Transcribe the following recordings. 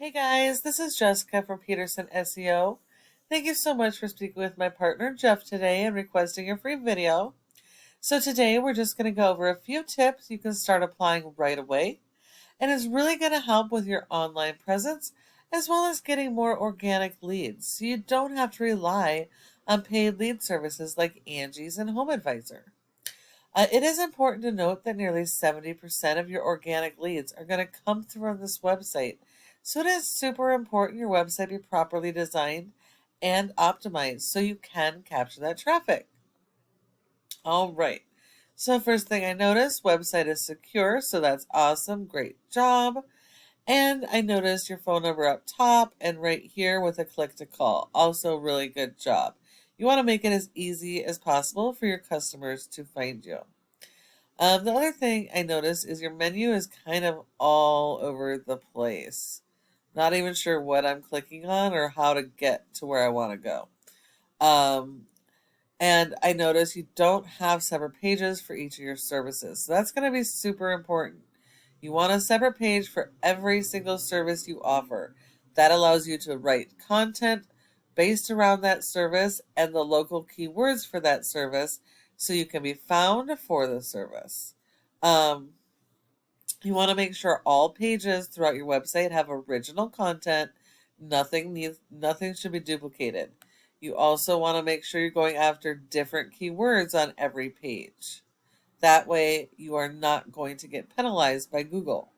Hey guys, this is Jessica from Peterson SEO. Thank you so much for speaking with my partner Jeff today and requesting a free video. So today we're just going to go over a few tips you can start applying right away, and it's really going to help with your online presence as well as getting more organic leads, so you don't have to rely on paid lead services like Angie's and Home Advisor. It is important to note that nearly 70% of your organic leads are going to come through on this website. So it is super important your website be properly designed and optimized so you can capture that traffic. All right. So first thing I noticed, website is secure, so that's awesome. Great job. And I noticed your phone number up top and right here with a click to call. Also really good job. You want to make it as easy as possible for your customers to find you. The other thing I noticed is your menu is kind of all over the place. Not even sure what I'm clicking on or how to get to where I want to go. Um, and I notice you don't have separate pages for each of your services. So that's going to be super important. You want a separate page for every single service you offer. That allows you to write content based around that service and the local keywords for that service so you can be found for the service. Um, you want to make sure all pages throughout your website have original content. Nothing should be duplicated. You also want to make sure you're going after different keywords on every page. That way you are not going to get penalized by Google.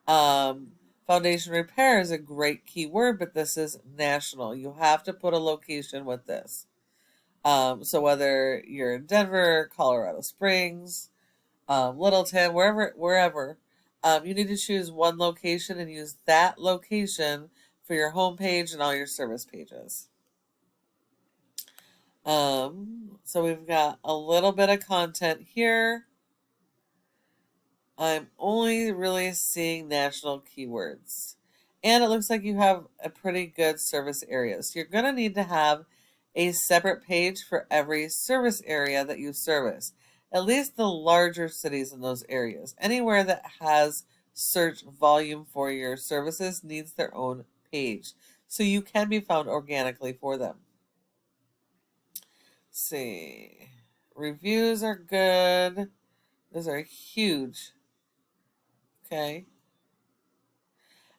Foundation repair is a great keyword, but this is national. You have to put a location with this. So whether you're in Denver, Colorado Springs, Littleton, wherever, you need to choose one location and use that location for your homepage and all your service pages. So we've got a little bit of content here. I'm only really seeing national keywords. And it looks like you have a pretty good service area. So you're going to need to have a separate page for every service area that you service. At least the larger cities in those areas. Anywhere that has search volume for your services needs their own page. So you can be found organically for them. Let's see. Reviews are good. Those are huge. Okay.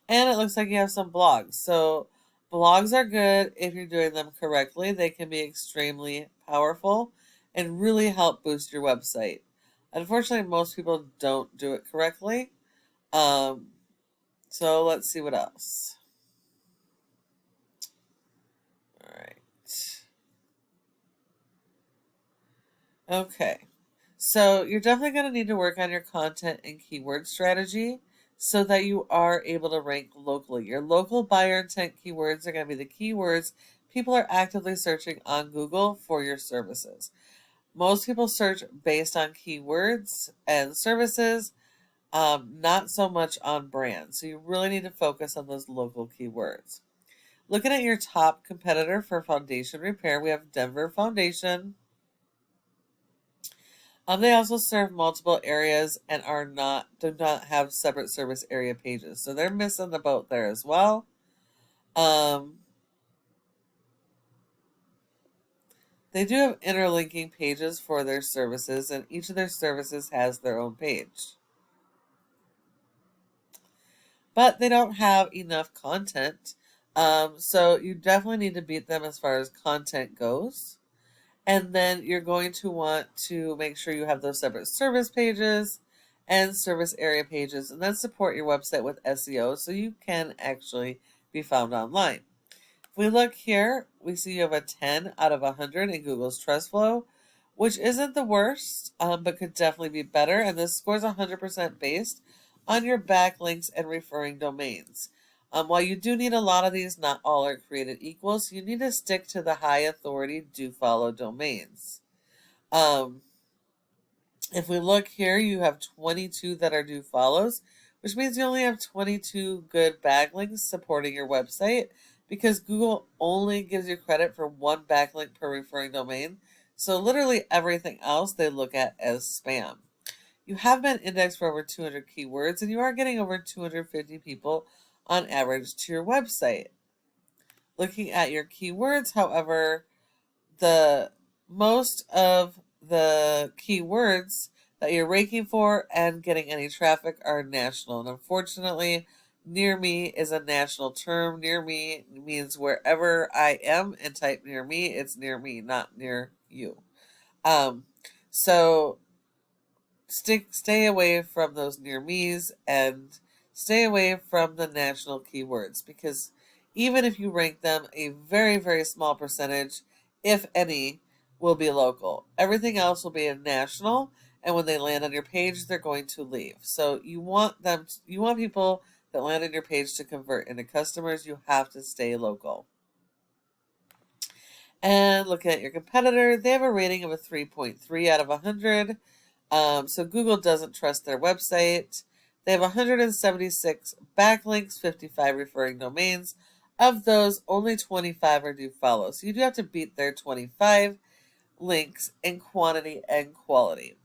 And it looks like you have some blogs. So blogs are good if you're doing them correctly. They can be extremely powerful and really help boost your website. Unfortunately, most people don't do it correctly. So let's see what else. All right. Okay. So you're definitely going to need to work on your content and keyword strategy so that you are able to rank locally. Your local buyer intent keywords are going to be the keywords people are actively searching on Google for your services. Most people search based on keywords and services, not so much on brands. So you really need to focus on those local keywords. Looking at your top competitor for foundation repair, we have Denver Foundation. They also serve multiple areas and do not have separate service area pages. So they're missing the boat there as well. They do have interlinking pages for their services, and each of their services has their own page. But they don't have enough content. So you definitely need to beat them as far as content goes. And then you're going to want to make sure you have those separate service pages and service area pages, and then support your website with SEO so you can actually be found online. If we look here, we see you have a 10 out of 100 in Google's Trust Flow, which isn't the worst, but could definitely be better. And this score is 100% based on your backlinks and referring domains. While you do need a lot of these, not all are created equal, so you need to stick to the high authority do follow domains. If we look here, you have 22 that are do follows, which means you only have 22 good backlinks supporting your website because Google only gives you credit for one backlink per referring domain. So literally everything else they look at as spam. You have been indexed for over 200 keywords, and you are getting over 250 people on average to your website. Looking at your keywords, however, the most of the keywords that you're ranking for and getting any traffic are national. And unfortunately, near me is a national term. Near me means wherever I am, and type near me, it's near me, not near you. Um, so stay away from those near me's and stay away from the national keywords, because even if you rank them, a very, very small percentage, if any, will be local. Everything else will be a national, and when they land on your page, they're going to leave. So you want people that land on your page to convert into customers. You have to stay local. And looking at your competitor, they have a rating of a 3.3 out of 100. So Google doesn't trust their website. They have 176 backlinks, 55 referring domains. Of those, only 25 are do follow. So you do have to beat their 25 links in quantity and quality.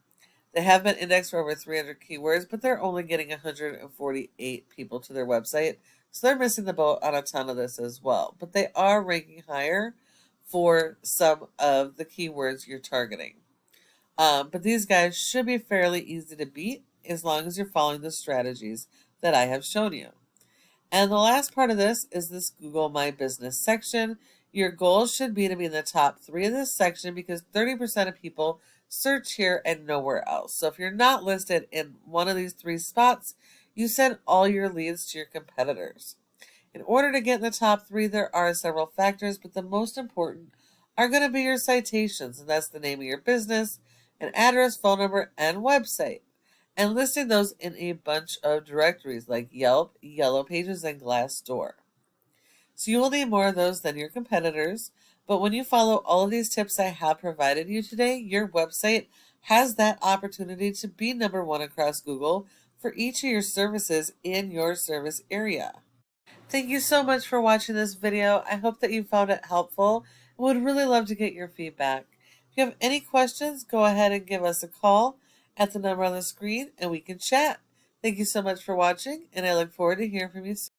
They have been indexed for over 300 keywords, but they're only getting 148 people to their website. So they're missing the boat on a ton of this as well. But they are ranking higher for some of the keywords you're targeting. But these guys should be fairly easy to beat as long as you're following the strategies that I have shown you. And the last part of this is this Google My Business section. Your goal should be to be in the top 3 of this section, because 30% of people search here and nowhere else. So if you're not listed in one of these 3 spots, you send all your leads to your competitors. In order to get in the top 3, there are several factors, but the most important are going to be your citations, and that's the name of your business, an address, phone number, and website, and listing those in a bunch of directories like Yelp, Yellow Pages, and Glassdoor. So you will need more of those than your competitors, but when you follow all of these tips I have provided you today, your website has that opportunity to be number 1 across Google for each of your services in your service area. Thank you so much for watching this video. I hope that you found it helpful and would really love to get your feedback. If you have any questions, go ahead and give us a call at the number on the screen and we can chat. Thank you so much for watching, and I look forward to hearing from you soon.